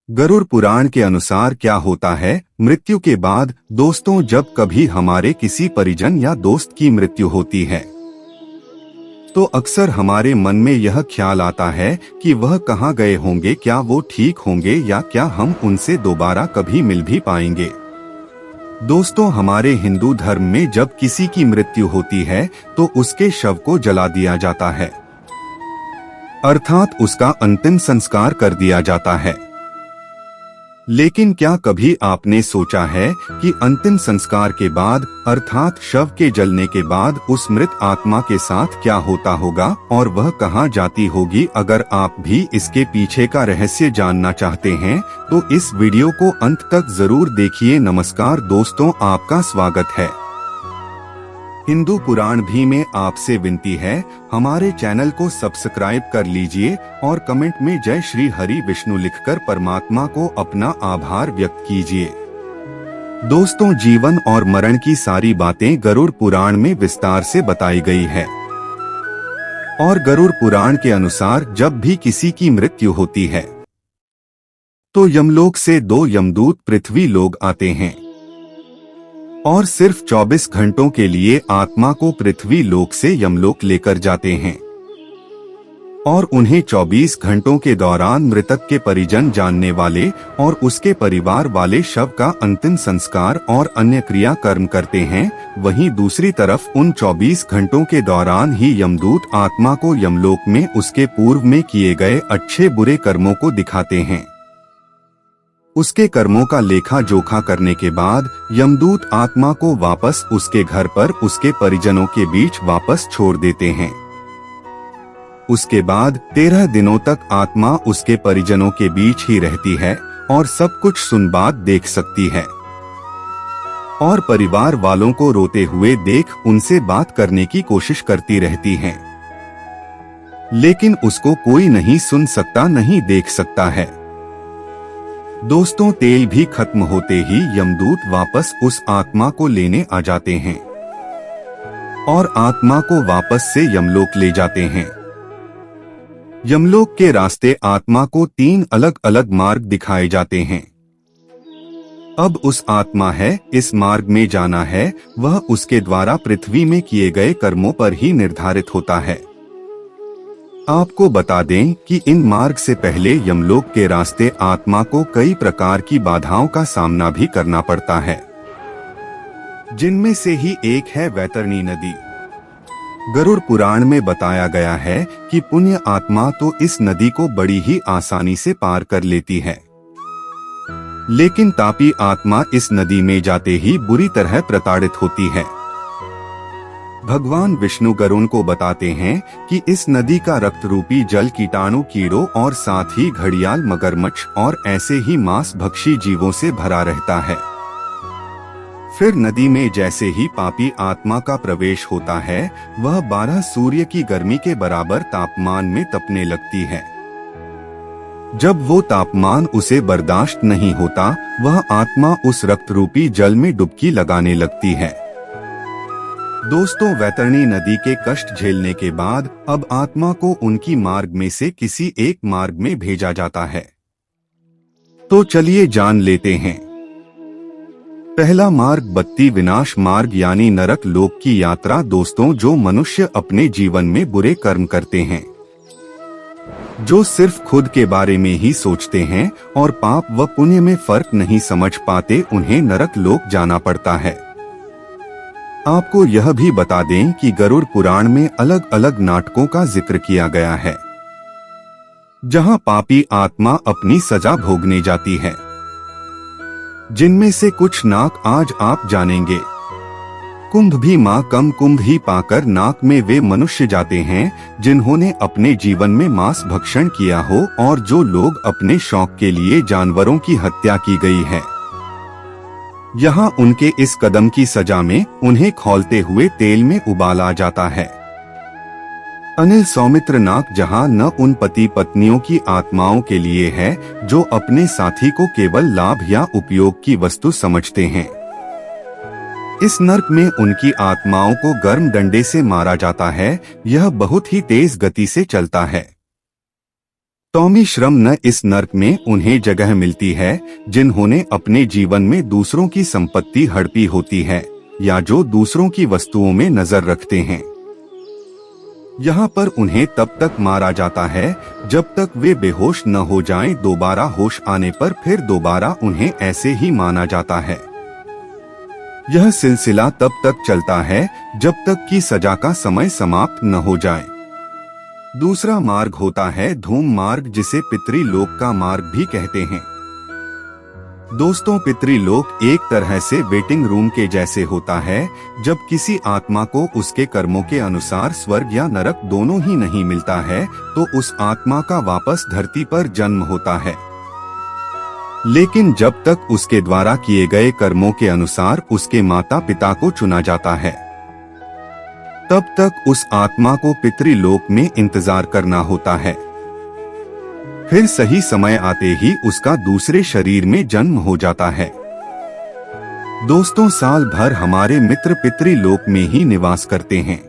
गरुड़ पुराण के अनुसार क्या होता है मृत्यु के बाद। दोस्तों, जब कभी हमारे किसी परिजन या दोस्त की मृत्यु होती है तो अक्सर हमारे मन में यह ख्याल आता है कि वह कहाँ गए होंगे, क्या वो ठीक होंगे या क्या हम उनसे दोबारा कभी मिल भी पाएंगे। दोस्तों, हमारे हिंदू धर्म में जब किसी की मृत्यु होती है तो उसके शव को जला दिया जाता है, अर्थात उसका अंतिम संस्कार कर दिया जाता है। लेकिन क्या कभी आपने सोचा है कि अंतिम संस्कार के बाद अर्थात शव के जलने के बाद उस मृत आत्मा के साथ क्या होता होगा और वह कहां जाती होगी। अगर आप भी इसके पीछे का रहस्य जानना चाहते हैं तो इस वीडियो को अंत तक जरूर देखिए। नमस्कार दोस्तों, आपका स्वागत है। हिंदू पुराण भी में आपसे विनती है, हमारे चैनल को सब्सक्राइब कर लीजिए और कमेंट में जय श्री हरि विष्णु लिखकर परमात्मा को अपना आभार व्यक्त कीजिए। दोस्तों, जीवन और मरण की सारी बातें गरुड़ पुराण में विस्तार से बताई गई है और गरुड़ पुराण के अनुसार जब भी किसी की मृत्यु होती है तो यमलोक से 2 यमदूत पृथ्वी लोक आते हैं और सिर्फ 24 घंटों के लिए आत्मा को पृथ्वी लोक से यमलोक लेकर जाते हैं और उन्हें 24 घंटों के दौरान मृतक के परिजन जानने वाले और उसके परिवार वाले शव का अंतिम संस्कार और अन्य क्रिया कर्म करते हैं। वहीं दूसरी तरफ उन 24 घंटों के दौरान ही यमदूत आत्मा को यमलोक में उसके पूर्व में किए गए अच्छे बुरे कर्मों को दिखाते हैं। उसके कर्मों का लेखा जोखा करने के बाद यमदूत आत्मा को वापस उसके घर पर उसके परिजनों के बीच वापस छोड़ देते हैं। उसके बाद 13 दिनों तक आत्मा उसके परिजनों के बीच ही रहती है और सब कुछ सुन बात देख सकती है और परिवार वालों को रोते हुए देख उनसे बात करने की कोशिश करती रहती है, लेकिन उसको कोई नहीं सुन सकता, नहीं देख सकता है। दोस्तों, तेल भी खत्म होते ही यमदूत वापस उस आत्मा को लेने आ जाते हैं और आत्मा को वापस से यमलोक ले जाते हैं। यमलोक के रास्ते आत्मा को 3 अलग अलग मार्ग दिखाए जाते हैं। अब उस आत्मा है इस मार्ग में जाना है, वह उसके द्वारा पृथ्वी में किए गए कर्मों पर ही निर्धारित होता है। आपको बता दें कि इन मार्ग से पहले यमलोक के रास्ते आत्मा को कई प्रकार की बाधाओं का सामना भी करना पड़ता है, जिनमें से ही एक है वैतरणी नदी। गरुड़ पुराण में बताया गया है कि पुण्य आत्मा तो इस नदी को बड़ी ही आसानी से पार कर लेती है, लेकिन तापी आत्मा इस नदी में जाते ही बुरी तरह प्रताड़ित होती है। भगवान विष्णु गरुड़ को बताते हैं कि इस नदी का रक्त रूपी जल कीटाणु कीड़ों और साथ ही घड़ियाल मगरमच्छ और ऐसे ही मांस भक्षी जीवों से भरा रहता है। फिर नदी में जैसे ही पापी आत्मा का प्रवेश होता है वह 12 सूर्य की गर्मी के बराबर तापमान में तपने लगती है। जब वो तापमान उसे बर्दाश्त नहीं होता वह आत्मा उस रक्त रूपी जल में डुबकी लगाने लगती है। दोस्तों, वैतरणी नदी के कष्ट झेलने के बाद अब आत्मा को उनकी मार्ग में से किसी एक मार्ग में भेजा जाता है। तो चलिए जान लेते हैं। पहला मार्ग बत्ती विनाश मार्ग यानी नरक लोक की यात्रा। दोस्तों, जो मनुष्य अपने जीवन में बुरे कर्म करते हैं, जो सिर्फ खुद के बारे में ही सोचते हैं और पाप व पुण्य में फर्क नहीं समझ पाते, उन्हें नरक लोक जाना पड़ता है। आपको यह भी बता दें कि गरुड़ पुराण में अलग अलग नाटकों का जिक्र किया गया है जहां पापी आत्मा अपनी सजा भोगने जाती है, जिनमें से कुछ नाक आज आप जानेंगे। कुंभ भी मां कम कुंभ ही पाकर नाक में वे मनुष्य जाते हैं जिन्होंने अपने जीवन में मांस भक्षण किया हो और जो लोग अपने शौक के लिए जानवरों की हत्या की गई है। यहाँ उनके इस कदम की सजा में उन्हें खौलते हुए तेल में उबाला जाता है। अनिल सौमित्र नाक जहाँ न उन पति पत्नियों की आत्माओं के लिए है जो अपने साथी को केवल लाभ या उपयोग की वस्तु समझते हैं। इस नर्क में उनकी आत्माओं को गर्म डंडे से मारा जाता है। यह बहुत ही तेज गति से चलता है। टॉमी श्रम न इस नर्क में उन्हें जगह मिलती है जिन्होंने अपने जीवन में दूसरों की संपत्ति हड़पी होती है या जो दूसरों की वस्तुओं में नजर रखते हैं। यहाँ पर उन्हें तब तक मारा जाता है जब तक वे बेहोश न हो जाएं। दोबारा होश आने पर फिर दोबारा उन्हें ऐसे ही माना जाता है। यह सिलसिला तब तक चलता है जब तक कि सजा का समय समाप्त न हो जाए। दूसरा मार्ग होता है धूम मार्ग, जिसे पितृलोक का मार्ग भी कहते हैं। दोस्तों, पितृलोक एक तरह से वेटिंग रूम के जैसे होता है। जब किसी आत्मा को उसके कर्मों के अनुसार स्वर्ग या नरक दोनों ही नहीं मिलता है तो उस आत्मा का वापस धरती पर जन्म होता है। लेकिन जब तक उसके द्वारा किए गए कर्मों के अनुसार उसके माता पिता को चुना जाता है, तब तक उस आत्मा को पितृलोक में इंतजार करना होता है। फिर सही समय आते ही उसका दूसरे शरीर में जन्म हो जाता है। दोस्तों, साल भर हमारे मित्र पितृलोक में ही निवास करते हैं,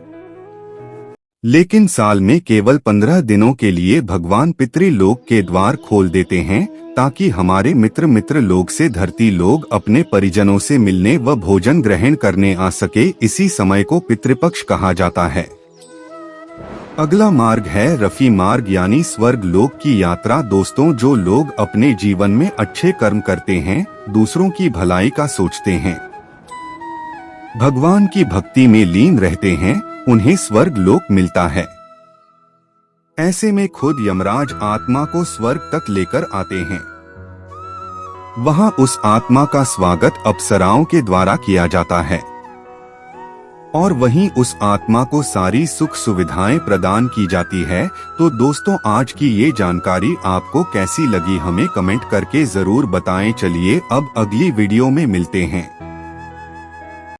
लेकिन साल में केवल 15 दिनों के लिए भगवान पितृलोक के द्वार खोल देते हैं ताकि हमारे मित्र लोक से धरती लोग अपने परिजनों से मिलने व भोजन ग्रहण करने आ सके। इसी समय को पितृपक्ष कहा जाता है। अगला मार्ग है रफी मार्ग यानी स्वर्ग लोक की यात्रा। दोस्तों, जो लोग अपने जीवन में अच्छे कर्म करते हैं, दूसरों की भलाई का सोचते हैं, भगवान की भक्ति में लीन रहते हैं, उन्हें स्वर्ग लोक मिलता है। ऐसे में खुद यमराज आत्मा को स्वर्ग तक लेकर आते हैं। वहां उस आत्मा का स्वागत अप्सराओं के द्वारा किया जाता है और वहीं उस आत्मा को सारी सुख सुविधाएं प्रदान की जाती है। तो दोस्तों, आज की ये जानकारी आपको कैसी लगी हमें कमेंट करके जरूर बताएं। चलिए अब अगली वीडियो में मिलते हैं।